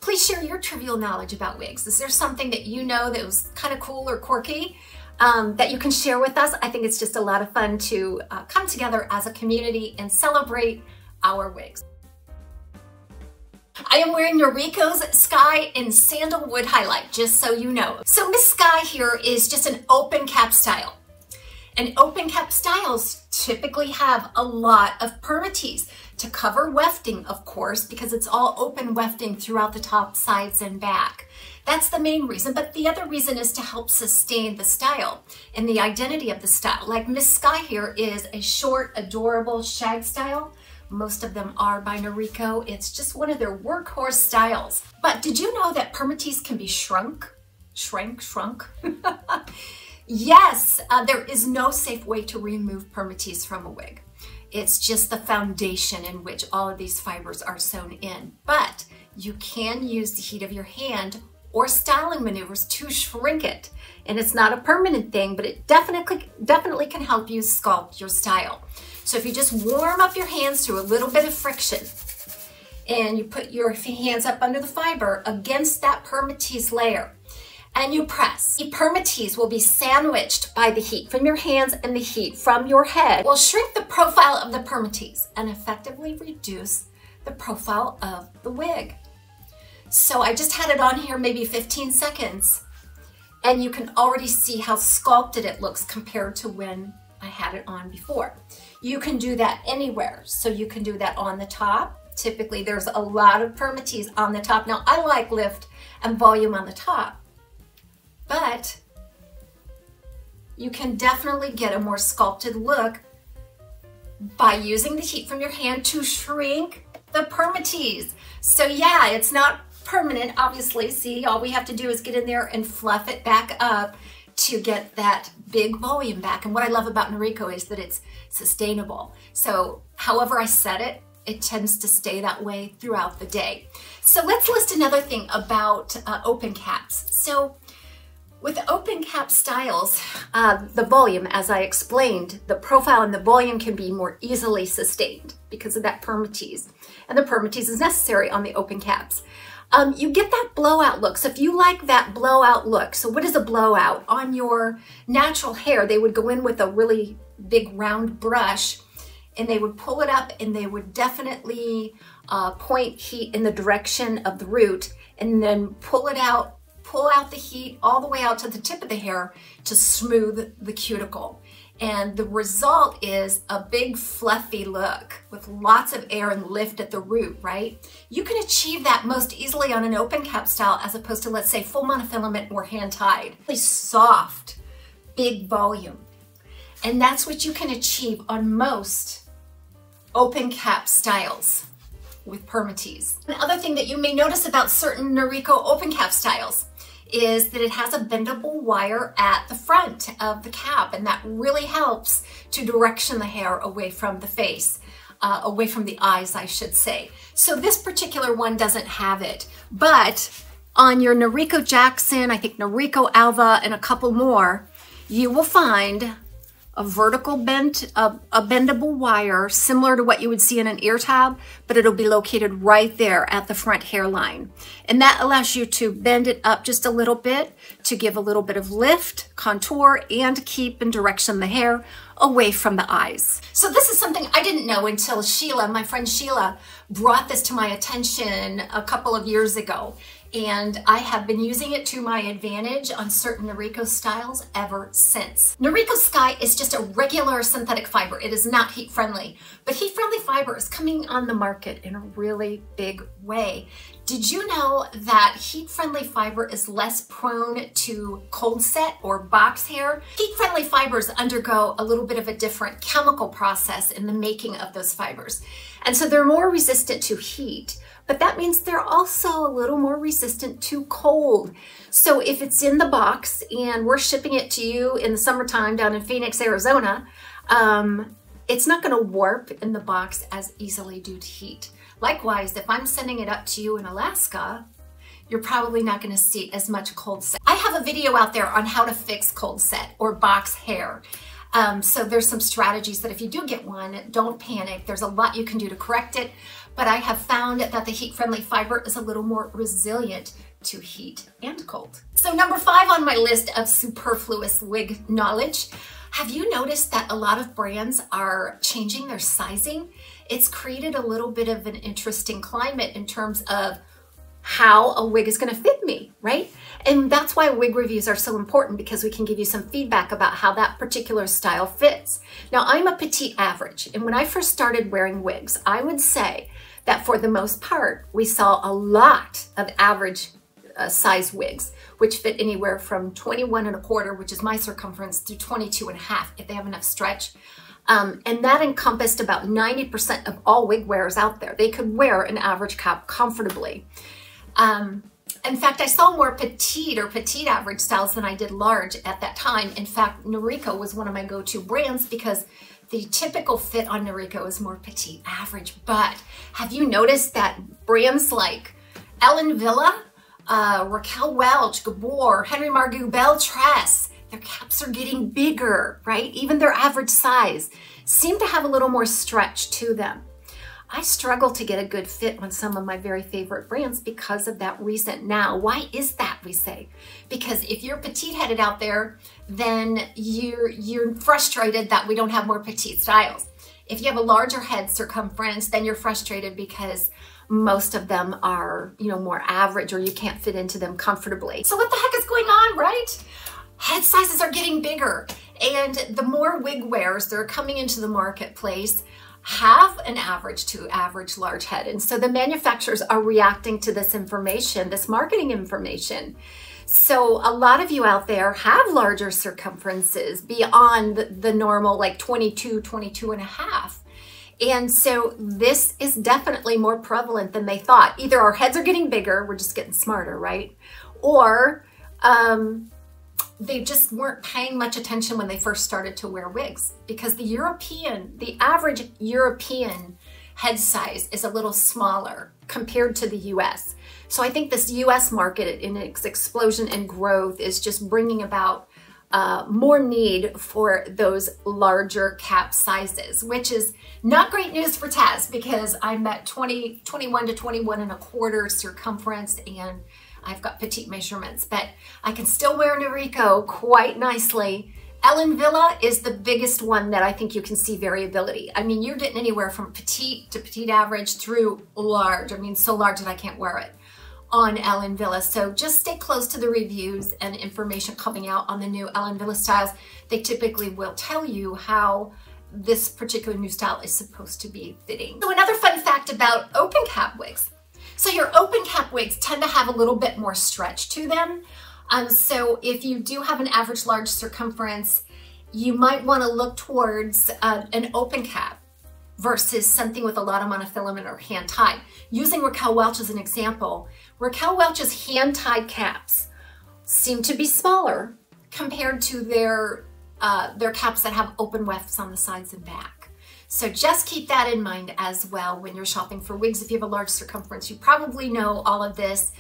Please share your trivial knowledge about wigs. Is there something that you know that was kind of cool or quirky that you can share with us? I think it's just a lot of fun to come together as a community and celebrate our wigs. I am wearing Noriko's Sky in Sandalwood Highlight, just so you know. So Miss Sky here is just an open cap style. And open cap styles typically have a lot of permatease to cover wefting, of course, because it's all open wefting throughout the top, sides, and back. That's the main reason, but the other reason is to help sustain the style and the identity of the style. Like Miss Sky here is a short, adorable shag style. Most of them are by Noriko. It's just one of their workhorse styles. But did you know that permatease can be shrunk? Shrunk? Yes, there is no safe way to remove permatease from a wig. It's just the foundation in which all of these fibers are sewn in. But you can use the heat of your hand or styling maneuvers to shrink it. And it's not a permanent thing, but it definitely can help you sculpt your style. So if you just warm up your hands through a little bit of friction and you put your hands up under the fiber against that permatease layer and you press, the permatease will be sandwiched by the heat from your hands and the heat from your head will shrink the profile of the permatease and effectively reduce the profile of the wig. So I just had it on here maybe 15 seconds and you can already see how sculpted it looks compared to when I had it on before. You can do that anywhere. So you can do that on the top. Typically there's a lot of permatease on the top. Now I like lift and volume on the top, but you can definitely get a more sculpted look by using the heat from your hand to shrink the permatease. So yeah, it's not permanent, obviously. See, all we have to do is get in there and fluff it back up to get that big volume back. And what I love about Noriko is that it's sustainable. So however I set it, it tends to stay that way throughout the day. So let's list another thing about open caps. So with open cap styles, the volume, as I explained, the profile and the volume can be more easily sustained because of that permatease. And the permatease is necessary on the open caps. You get that blowout look. So if you like that blowout look, so what is a blowout? On your natural hair, they would go in with a really big round brush and they would pull it up and they would definitely point heat in the direction of the root and then pull it out, pull out the heat all the way out to the tip of the hair to smooth the cuticle. And the result is a big fluffy look with lots of air and lift at the root, right? You can achieve that most easily on an open cap style as opposed to, let's say, full monofilament or hand tied. Really soft, big volume. And that's what you can achieve on most open cap styles with permatease. Another thing that you may notice about certain Noriko open cap styles is that it has a bendable wire at the front of the cap, and that really helps to direction the hair away from the face, away from the eyes, I should say. So this particular one doesn't have it, but on your Noriko Jackson, I think Noriko Alva, and a couple more, you will find a vertical bent, a bendable wire similar to what you would see in an ear tab, but it'll be located right there at the front hairline. And that allows you to bend it up just a little bit to give a little bit of lift, contour, and keep and direction the hair away from the eyes. So this is something I didn't know until Sheila, my friend Sheila, brought this to my attention a couple of years ago. And I have been using it to my advantage on certain Noriko styles ever since. Noriko Sky is just a regular synthetic fiber. It is not heat friendly, but heat friendly fiber is coming on the market in a really big way. Did you know that heat friendly fiber is less prone to cold set or box hair? Heat friendly fibers undergo a little bit of a different chemical process in the making of those fibers. And so they're more resistant to heat, but that means they're also a little more resistant to cold. So if it's in the box and we're shipping it to you in the summertime down in Phoenix, Arizona, it's not gonna warp in the box as easily due to heat. Likewise, if I'm sending it up to you in Alaska, you're probably not gonna see as much cold set. I have a video out there on how to fix cold set or box hair. So there's some strategies that if you do get one, don't panic. There's a lot you can do to correct it. but I have found that the heat-friendly fiber is a little more resilient to heat and cold. So number 5 on my list of superfluous wig knowledge. Have you noticed that a lot of brands are changing their sizing? It's created a little bit of an interesting climate in terms of how a wig is going to fit me, right? And that's why wig reviews are so important, because we can give you some feedback about how that particular style fits. Now, I'm a petite average, and when I first started wearing wigs, I would say that for the most part, we saw a lot of average size wigs, which fit anywhere from 21.25, which is my circumference, through 22.5 if they have enough stretch. And that encompassed about 90% of all wig wearers out there. They could wear an average cap comfortably. In fact, I saw more petite or petite average styles than I did large at that time. In fact, Noriko was one of my go-to brands because the typical fit on Noriko is more petite average. But have you noticed that brands like Ellen Villa, Raquel Welch, Gabor, Henry Margu, Belle-Tress, their caps are getting bigger, right? Even their average size seem to have a little more stretch to them. I struggle to get a good fit on some of my very favorite brands because of that reason. Now, why is that, we say? Because if you're petite-headed out there, then you're frustrated that we don't have more petite styles. If you have a larger head circumference, then you're frustrated because most of them are, more average, or you can't fit into them comfortably. So what the heck is going on, right? Head sizes are getting bigger, and the more wig wearers that are coming into the marketplace have an average to average large head. And so the manufacturers are reacting to this information, this marketing information. So a lot of you out there have larger circumferences beyond the normal, like 22.5. And so this is definitely more prevalent than they thought. Either our heads are getting bigger, we're just getting smarter, right? Or they just weren't paying much attention when they first started to wear wigs, because the average European head size is a little smaller compared to the US. So I think this US market in its explosion and growth is just bringing about more need for those larger cap sizes, which is not great news for Taz, because I'm at 21 to 21.25 circumference, and I've got petite measurements, but I can still wear Noriko quite nicely. Ellen Villa is the biggest one that I think you can see variability. I mean, you're getting anywhere from petite to petite average through large. I mean, so large that I can't wear it on Ellen Villa. So just stay close to the reviews and information coming out on the new Ellen Villa styles. They typically will tell you how this particular new style is supposed to be fitting. So another fun fact about open cap wigs. So your open cap wigs tend to have a little bit more stretch to them. So if you do have an average large circumference, you might want to look towards an open cap versus something with a lot of monofilament or hand tied. Using Raquel Welch as an example, Raquel Welch's hand tied caps seem to be smaller compared to their caps that have open wefts on the sides and back. So just keep that in mind as well when you're shopping for wigs. If you have a large circumference, you probably know all of this,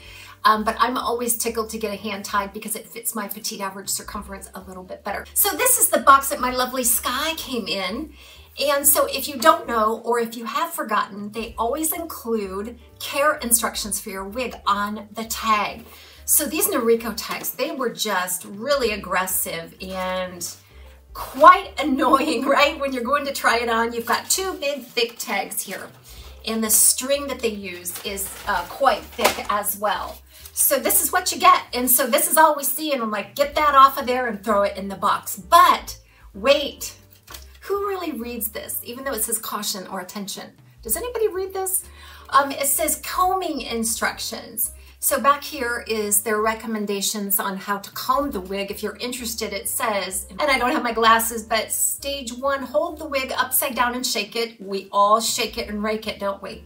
but I'm always tickled to get a hand tied because it fits my petite average circumference a little bit better. So this is the box that my lovely Sky came in. And so if you don't know, or if you have forgotten, they always include care instructions for your wig on the tag. So these Noriko tags, they were just really aggressive and quite annoying, right? When you're going to try it on, you've got two big thick tags here, and the string that they use is quite thick as well. So this is what you get, and so this is all we see, and I'm like, get that off of there and throw it in the box. But wait, who really reads this? Even though it says caution or attention, does anybody read this? It says combing instructions. So back here is their recommendations on how to comb the wig. If you're interested, it says, and I don't have my glasses, but stage 1, hold the wig upside down and shake it. We all shake it and rake it, don't we?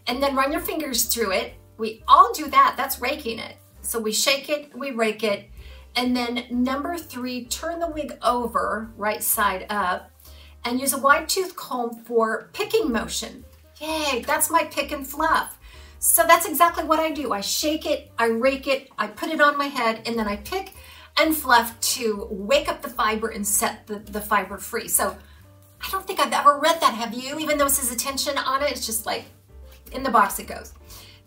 And then run your fingers through it. We all do that, that's raking it. So we shake it, we rake it. And then number 3, turn the wig over, right side up, and use a wide tooth comb for picking motion. Yay, that's my pick and fluff. So that's exactly what I do. I shake it, I rake it, I put it on my head, and then I pick and fluff to wake up the fiber and set the fiber free. So I don't think I've ever read that, have you? Even though it says attention on it, it's just like, in the box it goes.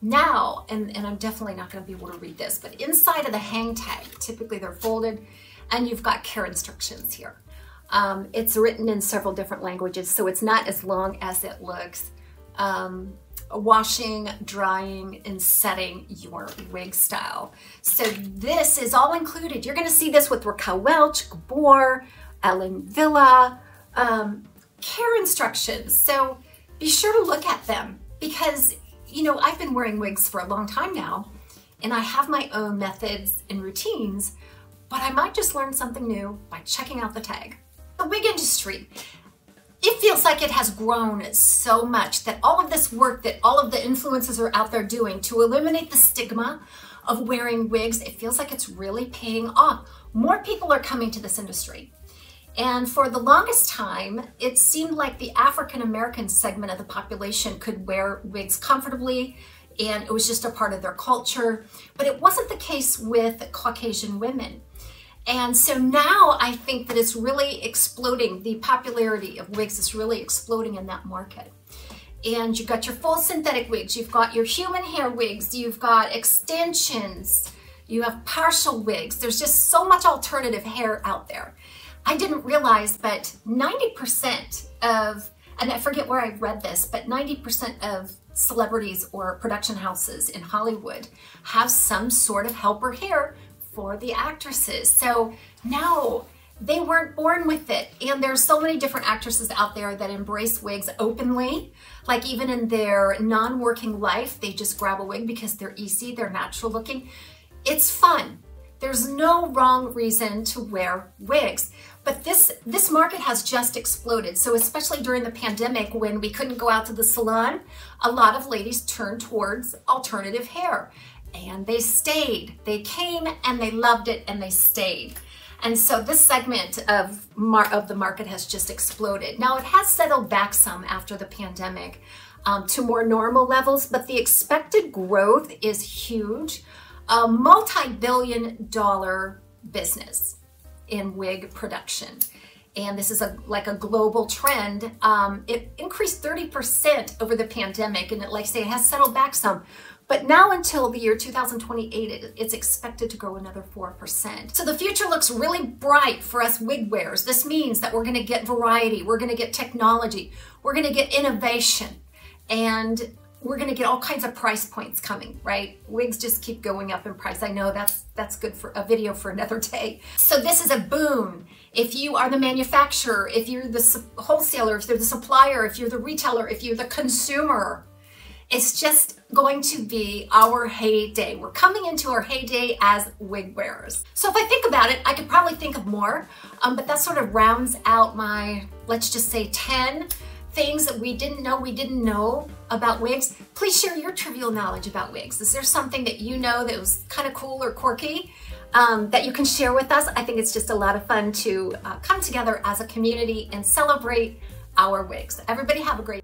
Now, and I'm definitely not going to be able to read this, but inside of the hang tag, typically they're folded, and you've got care instructions here. It's written in several different languages, so it's not as long as it looks. Washing, drying, and setting your wig style. So this is all included. You're going to see this with Raquel Welch, Gabor, Ellen Villa, care instructions. So be sure to look at them because, you know, I've been wearing wigs for a long time now, and I have my own methods and routines, but I might just learn something new by checking out the tag. The wig industry, it feels like it has grown so much that all of this work that all of the influencers are out there doing to eliminate the stigma of wearing wigs, it feels like it's really paying off. More people are coming to this industry. And for the longest time, it seemed like the African-American segment of the population could wear wigs comfortably, and it was just a part of their culture. But it wasn't the case with Caucasian women. And so now I think that it's really exploding. The popularity of wigs is really exploding in that market. And you've got your full synthetic wigs, you've got your human hair wigs, you've got extensions, you have partial wigs. There's just so much alternative hair out there. I didn't realize, but 90% of, and I forget where I read this, but 90% of celebrities or production houses in Hollywood have some sort of helper hair for the actresses. So now they weren't born with it. And there's so many different actresses out there that embrace wigs openly. Like even in their non-working life, they just grab a wig because they're easy, they're natural looking. It's fun. There's no wrong reason to wear wigs. But this market has just exploded. So especially during the pandemic when we couldn't go out to the salon, a lot of ladies turned towards alternative hair. And they stayed. They came and they loved it and they stayed. And so this segment of the market has just exploded. Now it has settled back some after the pandemic to more normal levels, but the expected growth is huge. A multi-billion-dollar business in wig production. And this is like a global trend. It increased 30% over the pandemic, and like I say, it has settled back some. But now until the year 2028, it's expected to grow another 4%. So the future looks really bright for us wig wearers. This means that we're gonna get variety, we're gonna get technology, we're gonna get innovation, and we're gonna get all kinds of price points coming, right? Wigs just keep going up in price. I know that's good for a video for another day. So this is a boon. If you are the manufacturer, if you're the wholesaler, if you're the supplier, if you're the retailer, if you're the consumer, it's just going to be our heyday. We're coming into our heyday as wig wearers. So if I think about it, I could probably think of more, but that sort of rounds out my, let's just say 10 things that we didn't know about wigs. Please share your trivial knowledge about wigs. Is there something that you know that was kind of cool or quirky that you can share with us? I think it's just a lot of fun to come together as a community and celebrate our wigs. Everybody have a great